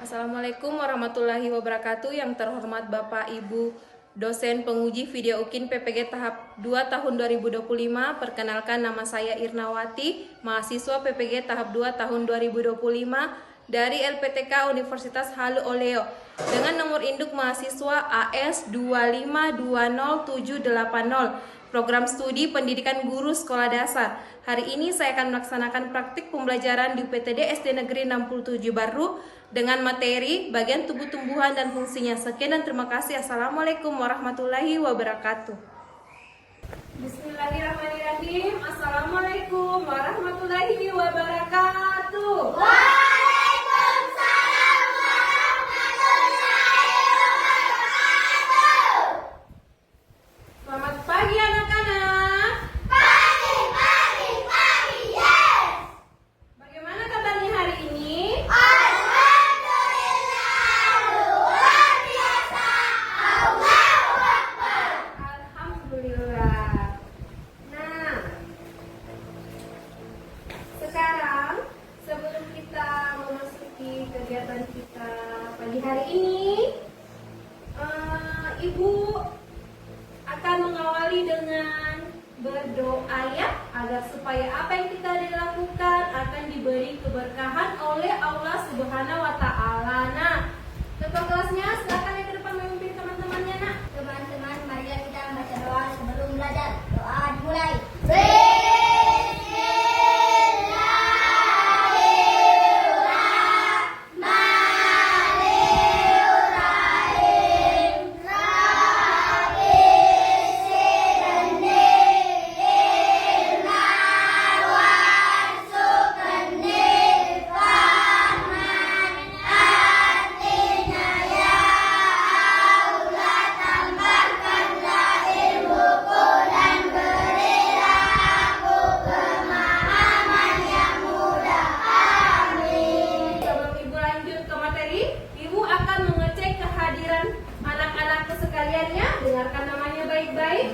Assalamualaikum warahmatullahi wabarakatuh. Yang terhormat Bapak Ibu dosen penguji video UKIN PPG tahap 2 tahun 2025. Perkenalkan, nama saya Irnawati, mahasiswa PPG tahap 2 tahun 2025 dari LPTK Universitas Halu Oleo dengan nomor induk mahasiswa AS 2520780. Program studi pendidikan guru sekolah dasar. Hari ini saya akan melaksanakan praktik pembelajaran di UPTD SD Negeri 67 Baru dengan materi bagian tubuh tumbuhan dan fungsinya. Sekian dan terima kasih. Assalamualaikum warahmatullahi wabarakatuh. Bismillahirrahmanirrahim. Assalamualaikum warahmatullahi wabarakatuh. Selamat pagi anak-anak. Pagi, yes. Bagaimana kabarnya hari ini? Alhamdulillah, luar biasa. Allahu Akbar. Alhamdulillah. Nah, sekarang sebelum kita memasuki kegiatan kita pagi hari ini, Ibu akan mengawali dengan berdoa ya, agar supaya apa yang kita lakukan akan diberi keberkahan oleh Allah Subhanahu wa Ta'ala. Nah, ketua kelasnya silakan yang ke depan memimpin teman-temannya, nak. Teman-teman, marilah kita membaca doa sebelum belajar. Doa dimulai. Sebelum Ibu lanjut ke materi, Ibu akan mengecek kehadiran anak-anak sekalian ya. Dengarkan namanya baik-baik.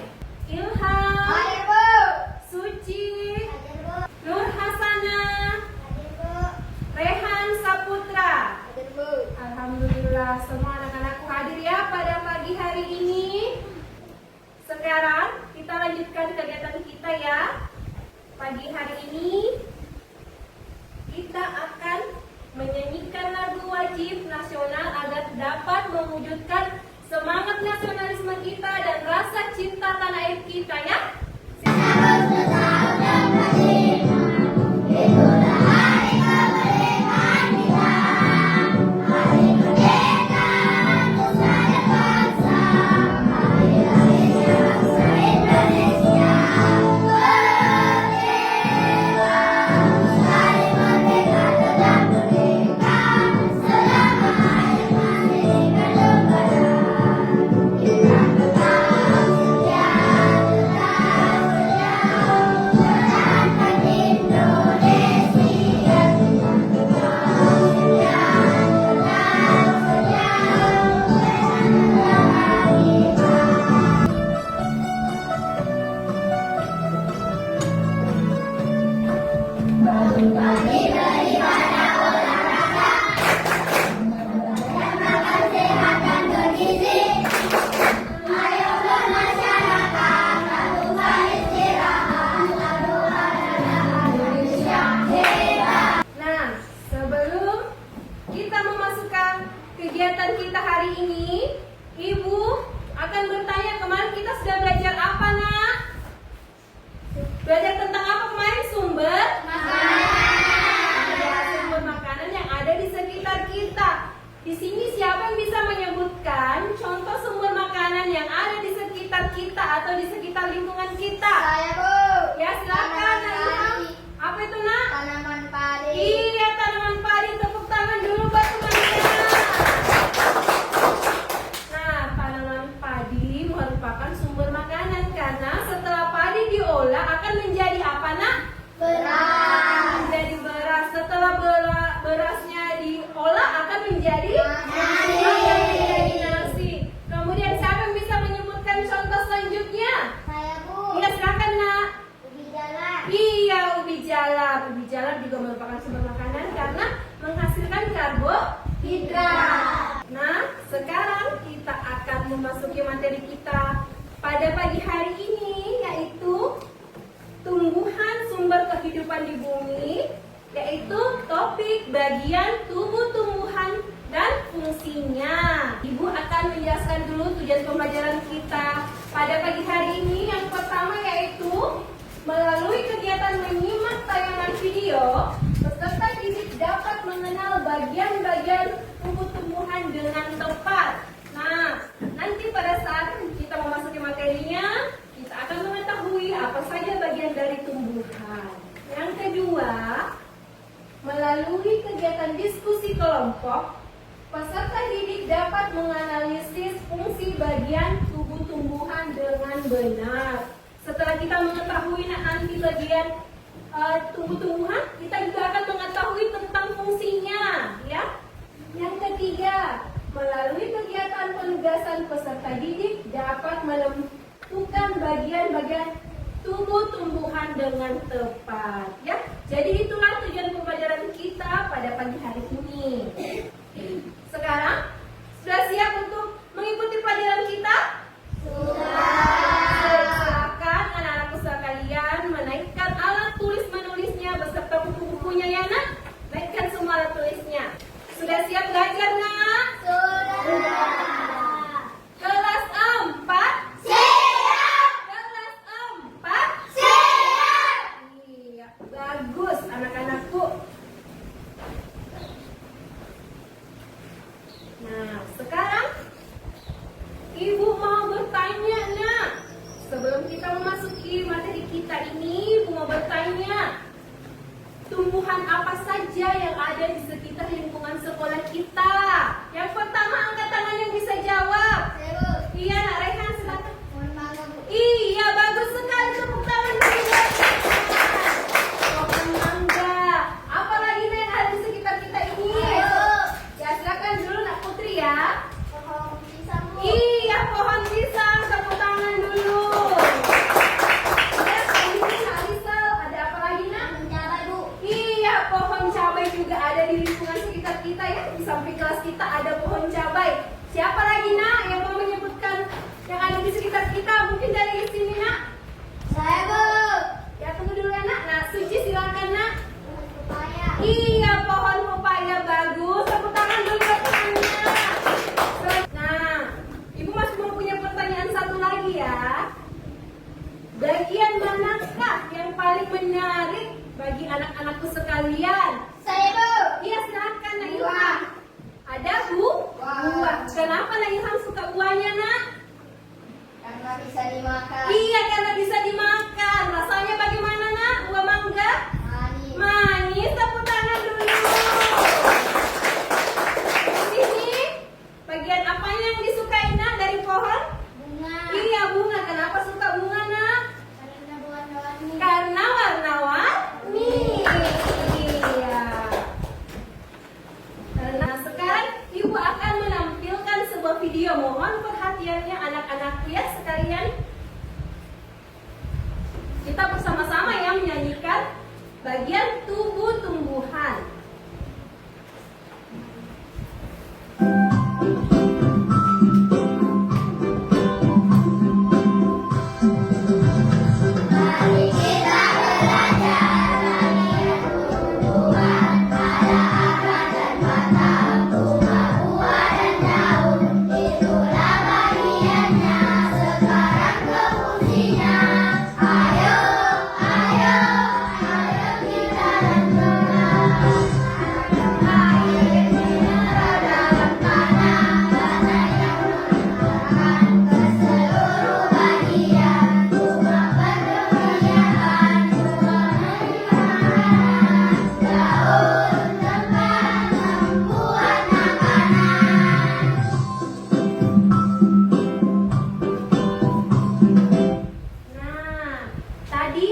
Ilham, Hadir, Bu. Suci, Hadir, Bu. Nur Hasana, Hadir, Bu. Rehan Saputra. Hadir, Bu. Alhamdulillah, semua anak-anakku hadir ya pada pagi hari ini. Sekarang kita lanjutkan kegiatan kita ya. Pagi hari ini kita akan menyanyikan lagu wajib nasional agar dapat mewujudkan semangat nasionalisme kita dan rasa cinta tanah air kita ya. Nah, sebelum kita memasukkan kegiatan kita hari ini, Ibu akan bertanya, kemarin kita sudah belajar apa, nak? Belajar tentang apa kemarin? Sumber makanan yang ada di sekitar kita. Di sini siapa yang bisa menyebutkan contoh sumber makanan yang ada di sekitar kita atau di sekitar lingkungan kita? Saya, Bu. Ya, silakan. Nak. Apa itu, nak? Tanaman padi. Iya, tanaman padi. Tepuk tangan dulu buat teman-teman. Nah, tanaman padi merupakan sumber makanan karena setelah padi diolah akan menjadi apa, nak? Beras. Menjadi beras. Setelah berasnya diolah akan menjadi Nasi. akan menjadi nasi. Kemudian siapa yang bisa menyebutkan contoh selanjutnya? Saya, Bu. Iya, silakan, nak. Ubi jalar. Iya, ubi jalar. Ubi jalar juga merupakan sumber makanan karena menghasilkan karbohidrat. Hidra. Nah, sekarang kita akan memasuki materi kita pada pagi hari ini, yaitu tumbuhan sumber kehidupan di bumi, yaitu topik bagian tubuh tumbuhan dan fungsinya. Ibu akan menjelaskan dulu tujuan pembelajaran kita pada pagi hari ini. Yang pertama yaitu melalui kegiatan menyimak tayangan video, peserta didik dapat mengenal bagian-bagian tubuh tumbuhan dengan tepat. Nah, nanti pada saat kita memasuki materinya, kita akan mengetahui apa saja bagian dari tumbuhan. Yang kedua, melalui kegiatan diskusi kelompok, peserta didik dapat menganalisis fungsi bagian tubuh tumbuhan dengan benar. Setelah kita mengetahui nanti bagian tumbuh-tumbuhan, kita juga akan mengetahui tentang fungsinya, ya. Yang ketiga, melalui kegiatan penugasan, peserta didik dapat menentukan bagian-bagian tubuh tumbuhan dengan tepat, ya. Jadi itulah tujuan pembelajaran kita pada pagi hari ini. Sekarang sudah siap untuk mengikuti pelajaran kita? Silakan anak-anakku sekalian menaikkan alat tulis menulisnya beserta buku-bukunya ya nak. Naikkan semua alat tulisnya. Sudah siap belajar nak? Sudah. Kelas 4. Siap. Kelas 4. Siap. Iya, bagus anak-anakku. Nah, sekarang Ibu mau bertanya nak. Sebelum kita memasuki materi kita ini, Ibu mau bertanya, tumbuhan apa saja yang ada di sekitar lingkungan sekolah kita? Yang pertama, angkat tangan yang bisa jawab. Iya nak Rehan, silakan. Iya, bagus sekali, tepuk tangan bagi Rehan. Pohon mangga. Apa lagi nih yang ada di sekitar kita ini? Ya, silakan dulu nak Putri ya. Iya, pohon pisang, tepuk tangan dulu. Ya, ini nak Rizal, ada apa lagi nak? Iya, pohon cabai juga ada di lingkungan sekitar kita ya. Di samping kelas kita ada pohon cabai. Siapa lagi nak yang mau menyebutkan yang ada di sekitar kita? Mungkin dari sini nak. Saya Bu. Ya, tunggu dulu ya nak. Nah, Suci silakan nak. Iya, pohon pepaya, bagus. Tepuk tangan dulu buat temannya. Nah, Ibu masih mau punya pertanyaan satu lagi ya. Bagian manakah yang paling menarik bagi anak-anakku sekalian? Saya Bu. Iya, silakan Nak Ilham. Ada buah. Kenapa Nak Ilham suka buahnya nak? Karena bisa dimakan. Iya, karena bisa dimakan. Rasanya bagaimana nak? Buah mangga? Manis. Manis, tepuk tangan dulu. Di sini, bagian apanya yang disukai nak dari pohon? Bunga. Iya, bunga. Kenapa suka bunga nak? Karena warna-warni. Karena warna-warni. Iya. Nah, sekarang Ibu akan menampilkan sebuah video. Mohon perhatiannya anak-anakku ya sekalian. Kita bersama-sama ya menyanyikan bagian tubuh tumbuhan. Mari kita belajar bagian tumbuhan pada akar dan batang, bunga, buah dan daun. Itulah bagiannya, sekarang ke fungsinya. Ayo, ayo, ayo kita dan berenang. Air mineral dalam tanah, tanah yang mengenalkan ke seluruh bagian. Bunga berkeliaran, bunga menyiapkan daun tempat membuat makanan. Nah, tadi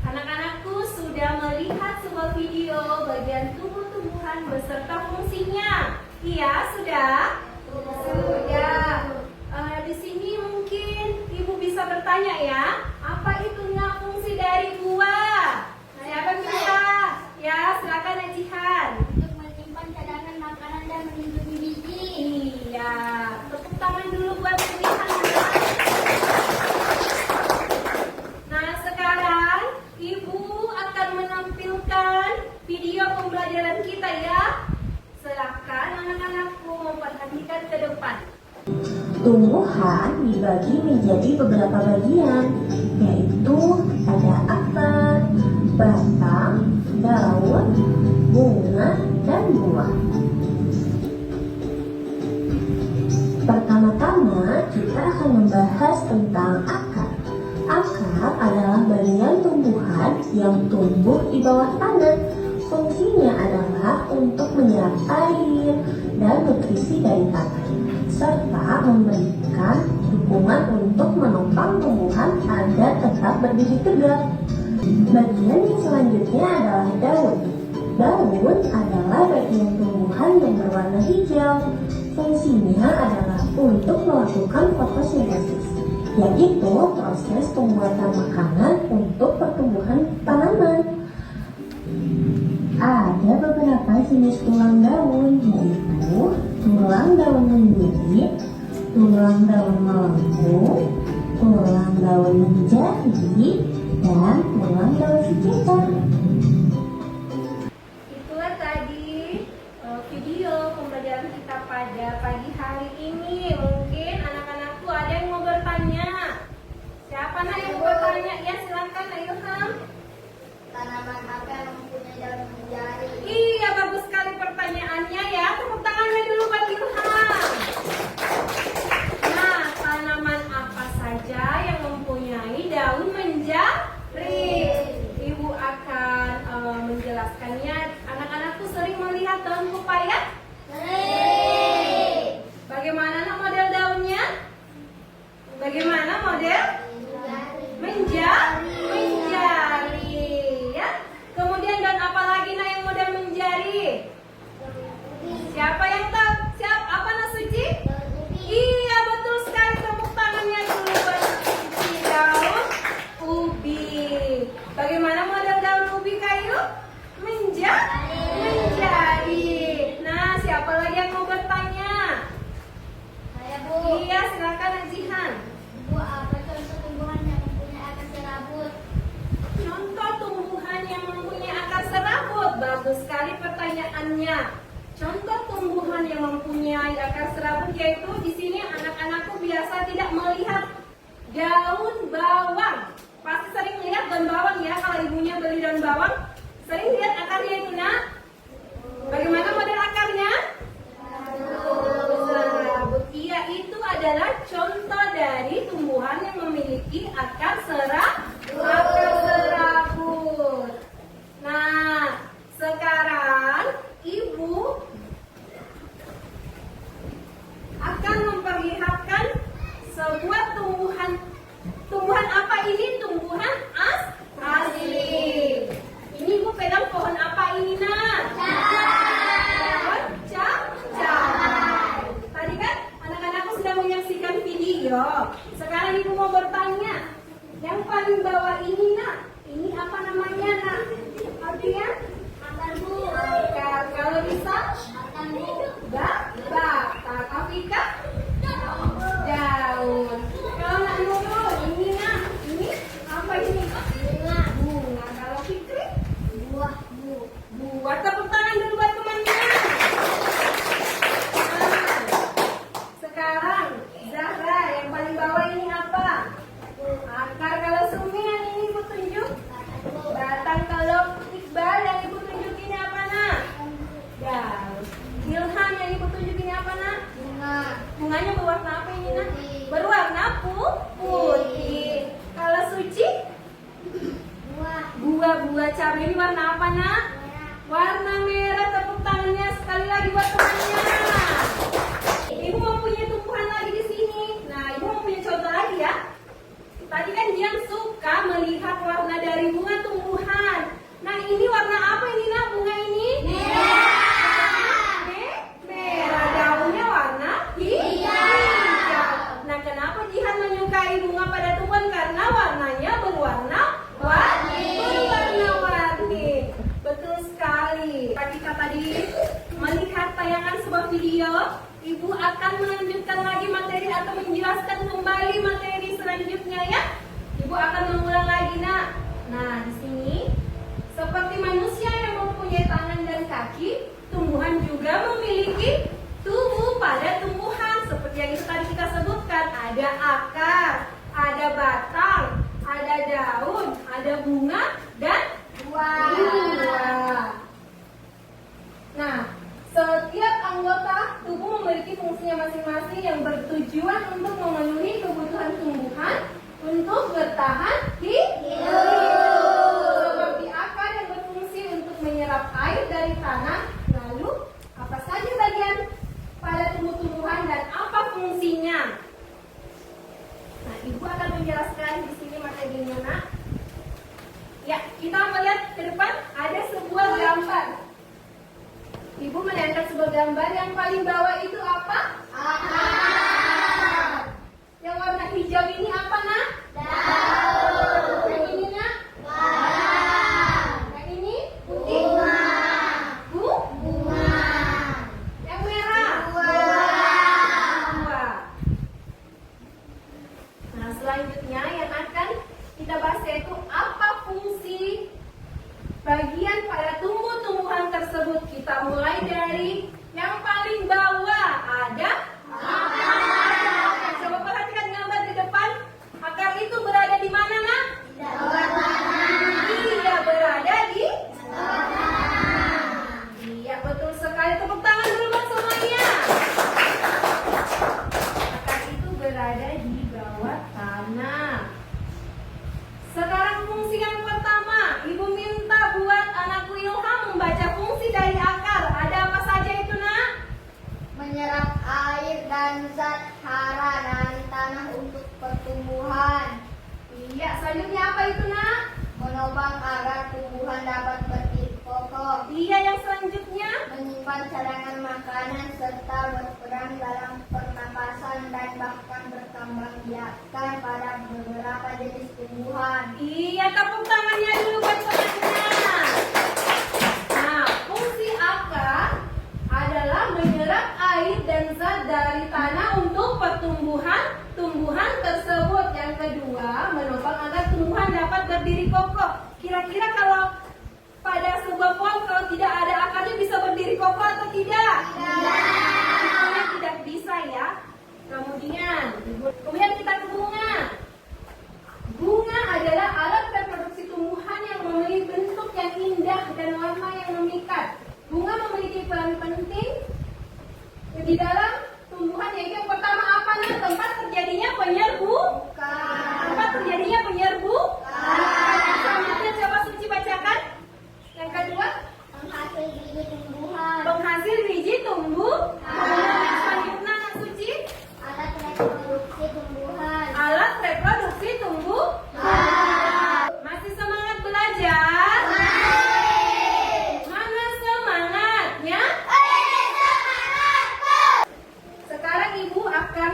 anak-anakku sudah melihat sebuah video bagian tubuh tumbuhan beserta fungsinya. Iya, sudah? Sudah. Di sini mungkin Ibu bisa bertanya ya, apa itu nak fungsi dari buah? Siapa bisa? Ya, silakan Najihan. Untuk menyimpan cadangan makanan dan Tumbuhan dibagi menjadi beberapa bagian, yaitu ada akar, batang, daun, bunga, dan buah. Pertama-tama kita akan membahas tentang akar. Akar adalah bagian tumbuhan yang tumbuh di bawah tanah. Fungsinya adalah untuk menyerap air dan nutrisi dari tanah, serta memberikan dukungan untuk menopang tumbuhan agar tetap berdiri tegak. Bagian yang selanjutnya adalah daun. Daun adalah bagian tumbuhan yang berwarna hijau. Fungsinya adalah untuk melakukan fotosintesis, yaitu proses pembuatan makanan untuk pertumbuhan tanaman. Ada beberapa jenis tulang daun, yaitu tulang daun mendidih, tulang daun melengkung, tulang daun menjadi, dan tulang daun sekitar. Itulah tadi video pembelajaran kita pada pagi hari ini. Mungkin anak-anakku ada yang mau bertanya. Siapa yang mau bertanya? Ya, silakan Ilham. Tanaman apa yang mempunyai daun menjari? Iya, bagus sekali pertanyaannya ya. Tepuk tangannya dulu buat Ilham. Nah, tanaman apa saja yang mempunyai daun menjari? Ibu akan menjelaskannya. Anak-anakku sering melihat daun pepaya? Sering. Bagaimana model daunnya? Bagaimana model? Menjari, ya. Kemudian daun apa lagi yang model menjari? Siapa yang tahu? Apa Suci? Iya, betul sekali. Tepuk tangannya dulu buat Suci. Daun ubi. Bagaimana model daun ubi kayu? Menjadi. Nah, siapa lagi yang mau bertanya? Saya, Bu. Iya, silakan Najihan. Bu, apa contoh tumbuhan yang mempunyai akar serabut? Contoh tumbuhan yang mempunyai akar serabut. Bagus sekali pertanyaannya. Contoh tumbuhan yang mempunyai akar serabut yaitu di sini anak-anakku biasa tidak melihat daun bawang. Pasti sering lihat daun bawang ya, kalau ibunya beli daun bawang. Sering lihat akarnya itu, Nak. Bagaimana model akarnya? Serabut. Iya, itu adalah contoh dari tumbuhan yang memiliki akar serabut. Nah, sekarang Ibu akan memperlihatkan sebuah tumbuhan. Tumbuhan apa ini? Tumbuhan asli. Ini Ibu pegang pohon apa ini, Nak? Pohon cahai. Tadi kan anak-anakku sudah menyaksikan video. Sekarang Ibu mau bertanya. Yang paling bawah ini, Nak, ini apa namanya, Nak? Artinya? Akar, Bu. Akar. Kalau bisa? Batang, Bu. Batang. Afika? Daun. Kalau Nak Nurul, ini, Nak, ini apa ini? Bunga. Bunga. Kalau Fikri? Buah, Bu. Buat tepuk tangan dulu buat temannya. Nah, sekarang Zahra, yang paling bawah ini apa? Akar. Kalau Sumi yang ini Ibu tunjuk? Batang, Bu. Batang. Kalau Iqbal yang Ibu tunjuk ini apa, Nak? Daun. Ilham yang Ibu tunjuk ini apa, Nak? Bunga. Bunganya berwarna apa ini, Nak? Putih. Berwarna putih. Kalau Suci? Buah. Buah cabai ini warna apa, Nak? Warna merah. Tepuk tangannya sekali lagi buat temannya. Ibu mempunyai tumbuhan lagi di sini. Nah, Ibu mempunyai contoh lagi ya. Tadi kan dia suka melihat warna dari bunga tumbuhan. Nah, ini warna apa ini, Nak? Bunga ini? Merah. Daunnya warna hijau. Nah, kenapa Jihan menyukai bunga pada tumbuhan? Karena warnanya berwarna-warni. Betul sekali. Kita tadi melihat tayangan sebuah video. Ibu akan melanjutkan lagi materi atau menjelaskan kembali materi selanjutnya ya. Ibu akan mengulang lagi, Nak. Nah, di sini seperti manusia yang mempunyai tangan dan kaki, tumbuhan juga memiliki tubuh pada tumbuhan seperti yang itu tadi kita sebut ada akar, ada batang, ada daun, ada bunga, dan buah. Nah, setiap anggota tubuh memiliki fungsinya masing-masing yang bertujuan untuk memenuhi kebutuhan tumbuhan untuk bertahan hidup. Seperti akar yang berfungsi untuk menyerap air dari tanah. Lalu, apa saja bagian pada tumbuh-tumbuhan dan apa fungsinya? Nah, Ibu akan menjelaskan di sini materinya, Nak. Ya, kita melihat ke depan ada sebuah gambar. Ibu menempel sebuah gambar, yang paling bawah itu apa? Akar. Yang warna hijau ini apa, Nak? Daun. Yang ini, Nak? Batang. Yang ini? Bunga. Bunga. Yang merah? Buah. Nah, selanjutnya yang akan kita bahas yaitu apa fungsi bagian pada tumbuh-tumbuhan tersebut. Kita mulai dari yang paling bawah, ada akar. Oke, coba perhatikan gambar di depan. Akar itu berada di mana, Nak? Di bawah tanah. Iya, berada di bawah tanah. Iya, betul sekali. Tepuk tangan dulu buat semuanya. Akar itu berada di bawah tanah. Sekarang fungsi yang pertama, Ibu minta buat anakku Ilham membaca fungsi dari akar. Ada apa saja itu, Nak? Menyerap air dan zat hara dari tanah untuk pertumbuhan. Iya, selanjutnya apa itu, Nak? Menopang agar tumbuhan dapat berdiri kokoh. Iya, yang selanjutnya. Menyimpan cadangan makanan serta berperan dalam pernapasan dan bahkan berkembang biakan pada beberapa jenis tumbuhan. Iya, tepuk tangannya dulu buat semuanya. Nah, fungsi akar adalah menyerap air dan zat dari tanah untuk pertumbuhan tumbuhan tersebut. Yang kedua, menopang agar tumbuhan dapat berdiri kokoh. Kira-kira kalau pada sebuah pohon kalau tidak ada akarnya bisa berdiri kokoh atau tidak? Tidak. Tidak bisa ya. Kemudian kita ke bunga. Bunga adalah alat reproduksi tumbuhan yang memiliki bentuk yang indah dan warna yang memikat. Bunga memiliki peran penting di dalam tumbuhan, yaitu yang pertama apa, Nak? Tempat terjadinya penyerbukan. Tempat terjadinya penyerbukan. Selanjutnya coba Suci bacakan. Yang kedua, Penghasil biji tumbuhan. penghasil biji tumbuhan. Selanjutnya, Suci, Alat reproduksi tumbuhan. alat reproduksi tumbuhan. Masih semangat belajar? Mana semangatnya? Sekarang Ibu akan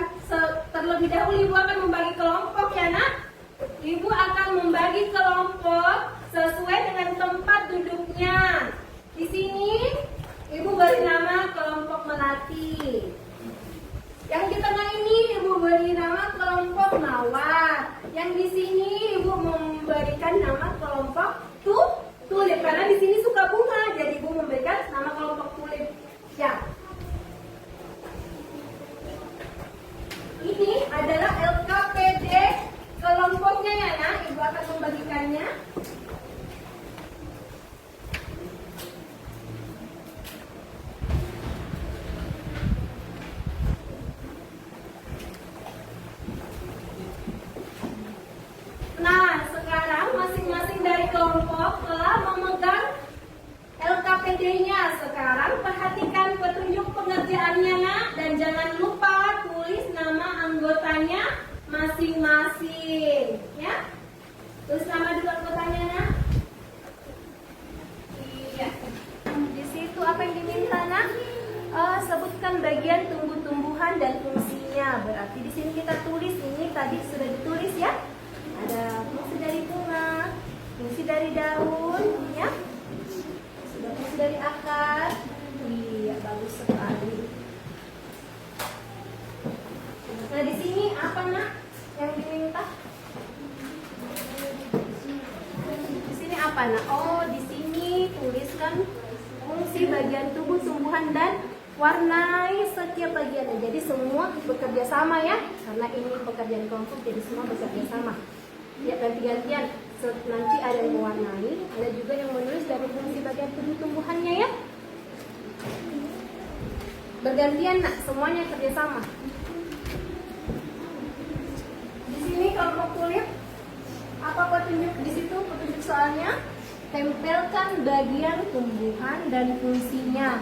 terlebih dahulu Ibu akan membagi kelompok ya, Nak. Ibu akan membagi kelompok sesuai dengan tempat duduknya. Di sini Ibu beri nama kelompok melati. Yang di tengah ini Ibu beri nama kelompok mawar. Yang di sini Ibu memberikan nama kelompok tulip karena di sini suka bunga, jadi Ibu memberikan nama kelompok tulip. Ya. Ini adalah LKPD kelompoknya ya, Nak. Ibu akan membagikannya. Nah, sekarang masing-masing dari kelompok telah memegang LKPD-nya. Sekarang perhatikan petunjuk pengerjaannya, Nak, dan jangan lupa tulis nama anggotanya masing-masing, ya. Tulis nama dulu anggotanya, Nak. Iya. Di situ apa yang diminta, Nak? Sebutkan bagian tumbuh-tumbuhan dan fungsinya. Berarti di sini kita tulis, ini tadi sudah ditulis ya. Ada fungsi dari bunga, fungsi dari daun, ya. Sudah fungsi dari akar. Iya, bagus sekali. Nah, di sini apa, Nak, yang diminta? Di sini apa, Nak? Oh, di sini tuliskan fungsi bagian tubuh tumbuhan dan warnai setiap bagiannya. Jadi semua bekerja sama ya, karena ini pekerjaan kelompok, jadi semua bekerja sama. Ya, ganti-gantian. Nanti ada yang mewarnai, ada juga yang menulis dari fungsi bagian tubuh tumbuhannya ya. Bergantian nak, semuanya kerja sama. Di sini kelompok tulip, apa petunjuk di situ? Petunjuk soalnya, tempelkan bagian tumbuhan dan fungsinya.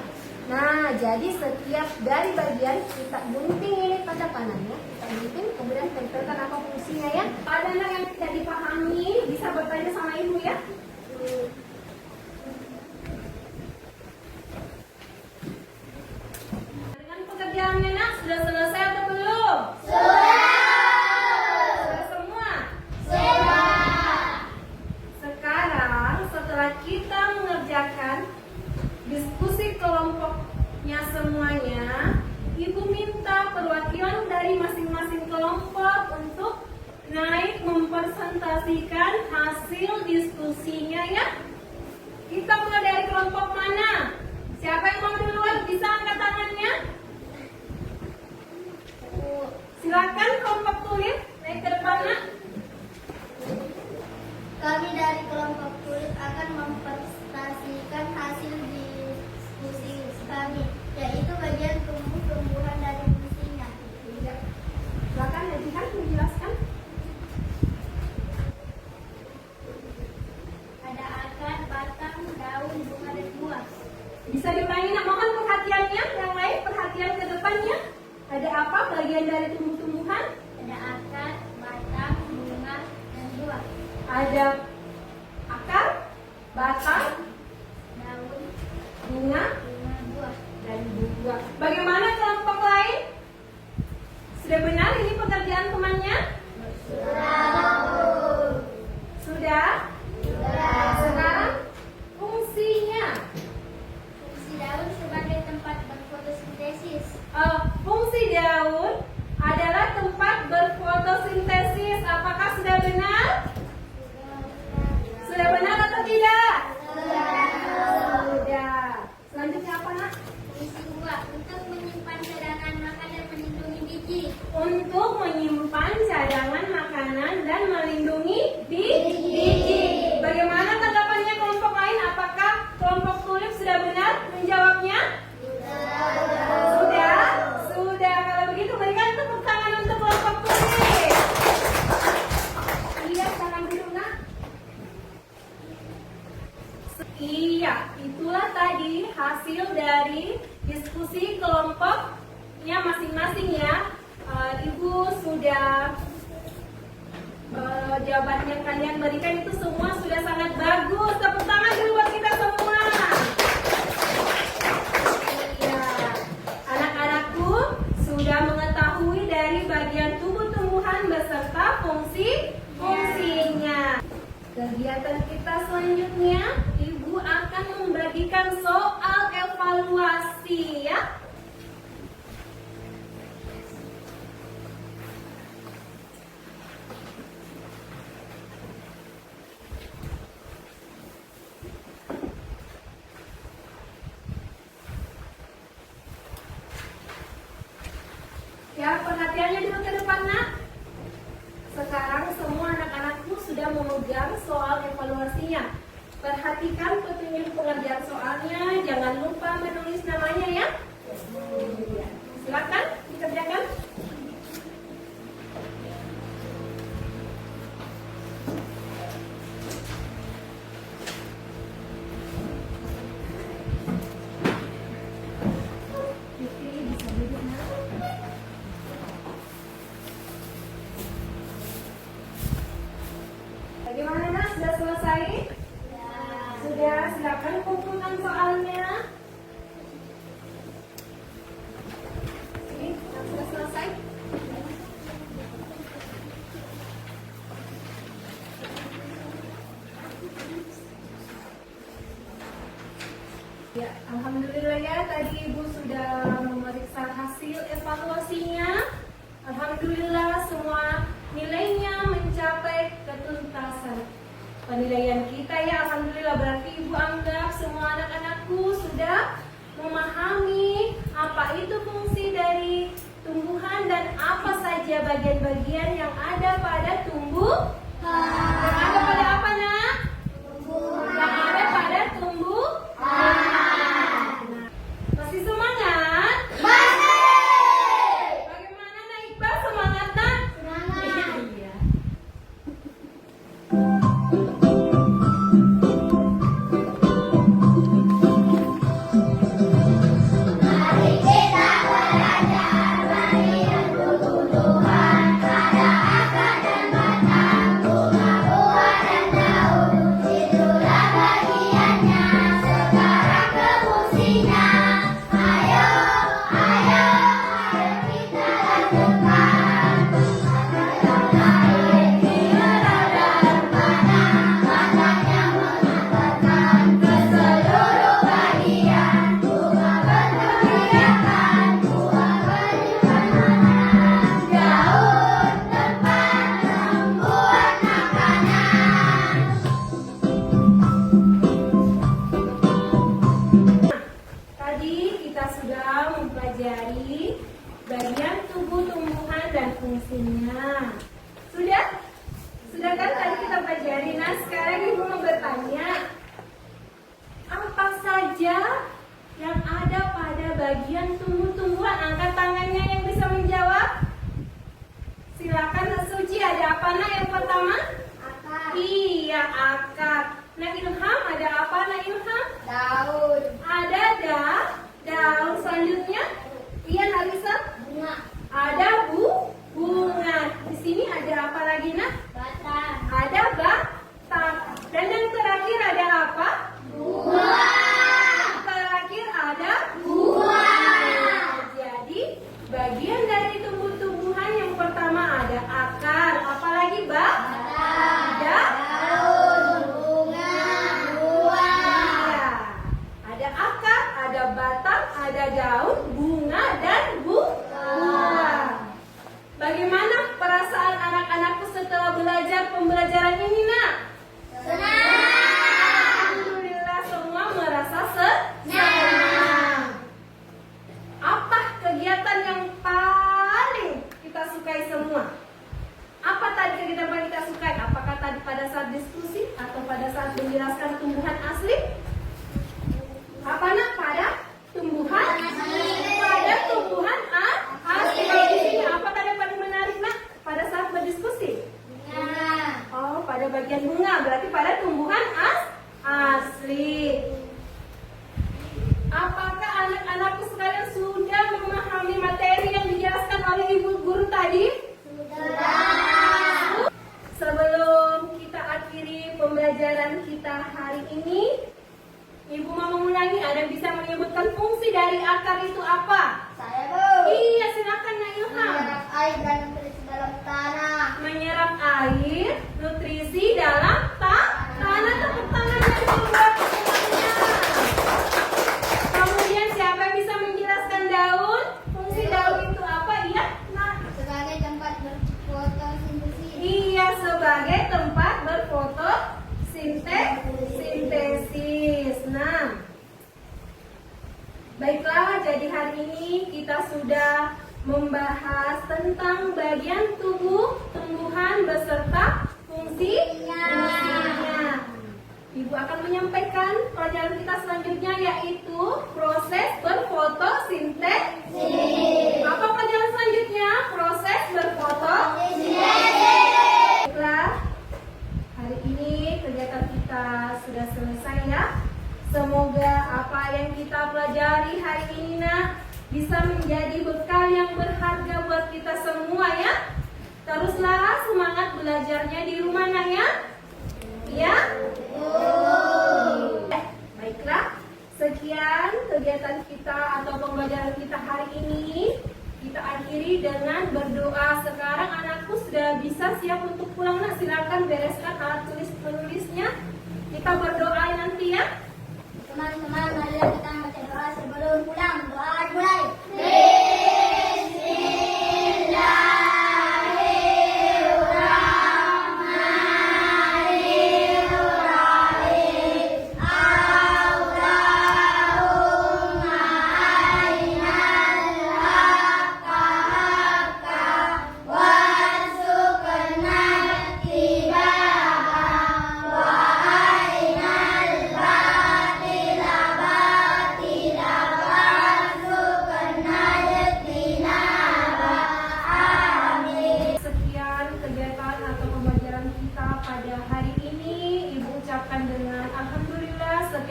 Nah, jadi setiap dari bagian kita gunting ini pada kanannya, kita gunting, kemudian tempelkan apa fungsinya ya. Ada anak yang tidak dipahami, bisa bertanya sama ibu ya. Dengan pekerjaannya nak, sudah selesai atau belum? Sudah semua? Sekarang setelah kita mengerjakan diskusi kelompoknya semuanya, ibu minta perwakilan dari masing-masing kelompok untuk naik mempresentasikan hasil diskusinya ya. Kita mulai dari kelompok mana? Siapa yang mau duluan? Bisa angkat tangannya? Silakan kelompok tulip naik ke depan nak. Kami dari kelompok tulip akan mempresentasikan hasil diskusi kami, yaitu bagian tumbuh-tumbuhan dari fungsinya. Silakan Najihan menjelaskan. Ada akar, batang, daun, bunga, dan buah. Bisa diulangi nak, mohon perhatiannya. Yang lain perhatian ke depannya. Ada apa bagian dari tumbuh-tumbuhan? Ada akar, batang, bunga, dan buah. Ada akar, batang, Daun, bunga, buah. dan buah. Bagaimana kelompok lain? Sudah benar ini pekerjaan temannya? Sudah? Sekarang fungsinya. Fungsi daun sebagai tempat berfotosintesis. Fungsi daun adalah tempat berfotosintesis. Apakah sudah benar? Sudah benar atau tidak? Sudah. Selanjutnya apa nak? Fungsi buah untuk menyimpan cadangan makan dan melindungi biji. Untuk menyimpan cadangan makanan dan melindungi biji. Bagaimana tanggapannya kelompok lain? Apakah kelompok tulip sudah benar menjawabnya? Sudah? Sudah. Kalau begitu berikan tepuk tangan untuk kelompok tulip. Lihat tangan dulu nak. Iya, itulah tadi hasil dari diskusi kelompoknya masing-masing ya. Ibu sudah jawaban yang kalian berikan itu semua sudah sangat bagus. Tepuk tangan dulu buat kita semua. Iya, anak-anakku sudah mengetahui dari bagian tubuh tumbuhan beserta fungsinya. Kegiatan kita selanjutnya, Ibu akan membagikan soal evaluasi ya. Ya, perhatiannya dulu ke depan nak. Sekarang semua anak-anakku sudah memegang soal evaluasinya. Perhatikan petunjuk pengerjaan soalnya, jangan lupa menulis namanya ya. Silakan dikerjakan. Bagaimana nak? Sudah selesai? Sudah, silakan kumpulkan soalnya. Ini sudah selesai. Ya, alhamdulillah ya, tadi Ibu sudah memeriksa hasil evaluasinya. Alhamdulillah semua nilainya mencapai ketuntasan. Penilaian kita ya, alhamdulillah, berarti Ibu anggap semua anak-anakku sudah memahami apa Apa itu fungsi dari tumbuhan dan apa saja bagian-bagian yang ada pada tumbuhan? Yang ada pada apa, Nak? Yang ada pada tumbuhan. Nah, masih semangat? Bagaimana, Nak Iqbal? Semangat, Nak? Iya. Tadi kita sudah mempelajari bagian tubuh tumbuhan dan fungsinya. Sudah? Sudah kan tadi kita pelajari. Nah, sekarang Ibu mau bertanya, apa saja yang ada pada bagian tumbuh-tumbuhan? Angkat tangannya yang bisa menjawab. Silakan, Nak Suci. Ada apa, Nak, yang pertama? Akar. Iya, akar. Nah, Ilham, ada apa, Nak Ilham? Daun. Ada daun. Selanjutnya, iya, Nalisa. Bunga. Ada bunga. Di sini ada apa lagi, Nak? Batang. Ada batang. Dan yang terakhir ada apa? Buah. Terakhir ada Buah. Jadi bagian dari tumbuh-tumbuhan yang pertama ada akar. Apalagi, Mbak? Ada Daun. Bunga. Buah. iya. Ada akar, ada batang, ada daun, bunga dan buah. Bagaimana perasaan anak-anakku setelah belajar pembelajaran ini, Nak? Senang. Alhamdulillah, semua merasa senang. Apa kegiatan yang paling kita sukai semua? Apa tadi kegiatan yang kita sukai? Apakah tadi pada saat diskusi atau pada saat menjelaskan tumbuhan asli? Apa, Nak? Pada tumbuhan Asli. Pada tumbuhan asli. Kalau di sini apa tadi yang paling menarik, Nak? Pada saat berdiskusi? Bunga. Oh, pada bagian bunga, berarti pada tumbuhan asli. Apakah anak-anakku sekalian sudah memahami materi yang dijelaskan oleh Ibu Guru tadi? Sudah. Sebelum kita akhiri pembelajaran kita hari ini, Ibu mau mengulangi, ada yang bisa menyebutkan fungsi dari akar itu apa? Saya, Bu. Iya, silakan, Nak Ilham. Menyerap air dan nutrisi dalam tanah. Menyerap air, nutrisi dalam tanah. Tepuk tangannya dulu buat semuanya. Kemudian siapa yang bisa menjelaskan daun? Fungsi daun itu apa? Iya, Nah. Sebagai tempat berfotosintesis. Iya, sebagai tempat berfotosintesis. Nah, baiklah, jadi hari ini kita sudah membahas tentang bagian tubuh tumbuhan beserta fungsinya. Ibu akan menyampaikan pelajaran kita selanjutnya, yaitu proses berfotosintesis. Apa pelajaran selanjutnya? Proses berfotosintesis. Baiklah, hari ini kegiatan kita sudah selesai ya. Semoga apa yang kita pelajari hari ini, Nak, bisa menjadi bekal yang berharga buat kita semua ya. Teruslah semangat belajarnya di rumah, Nak, ya. Ya. Baiklah, sekian kegiatan kita atau pembelajaran kita hari ini. Kita akhiri dengan berdoa. Sekarang anakku sudah bisa siap untuk pulang, Nak. Silakan bereskan alat tulis penulisnya. Kita berdoa nanti ya. Teman-teman, marilah kita baca doa sebelum pulang. Doa dimulai. Bismillahirrahmanirrahim.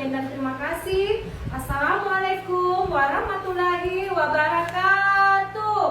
sekian dan terima kasih. Assalamualaikum warahmatullahi wabarakatuh.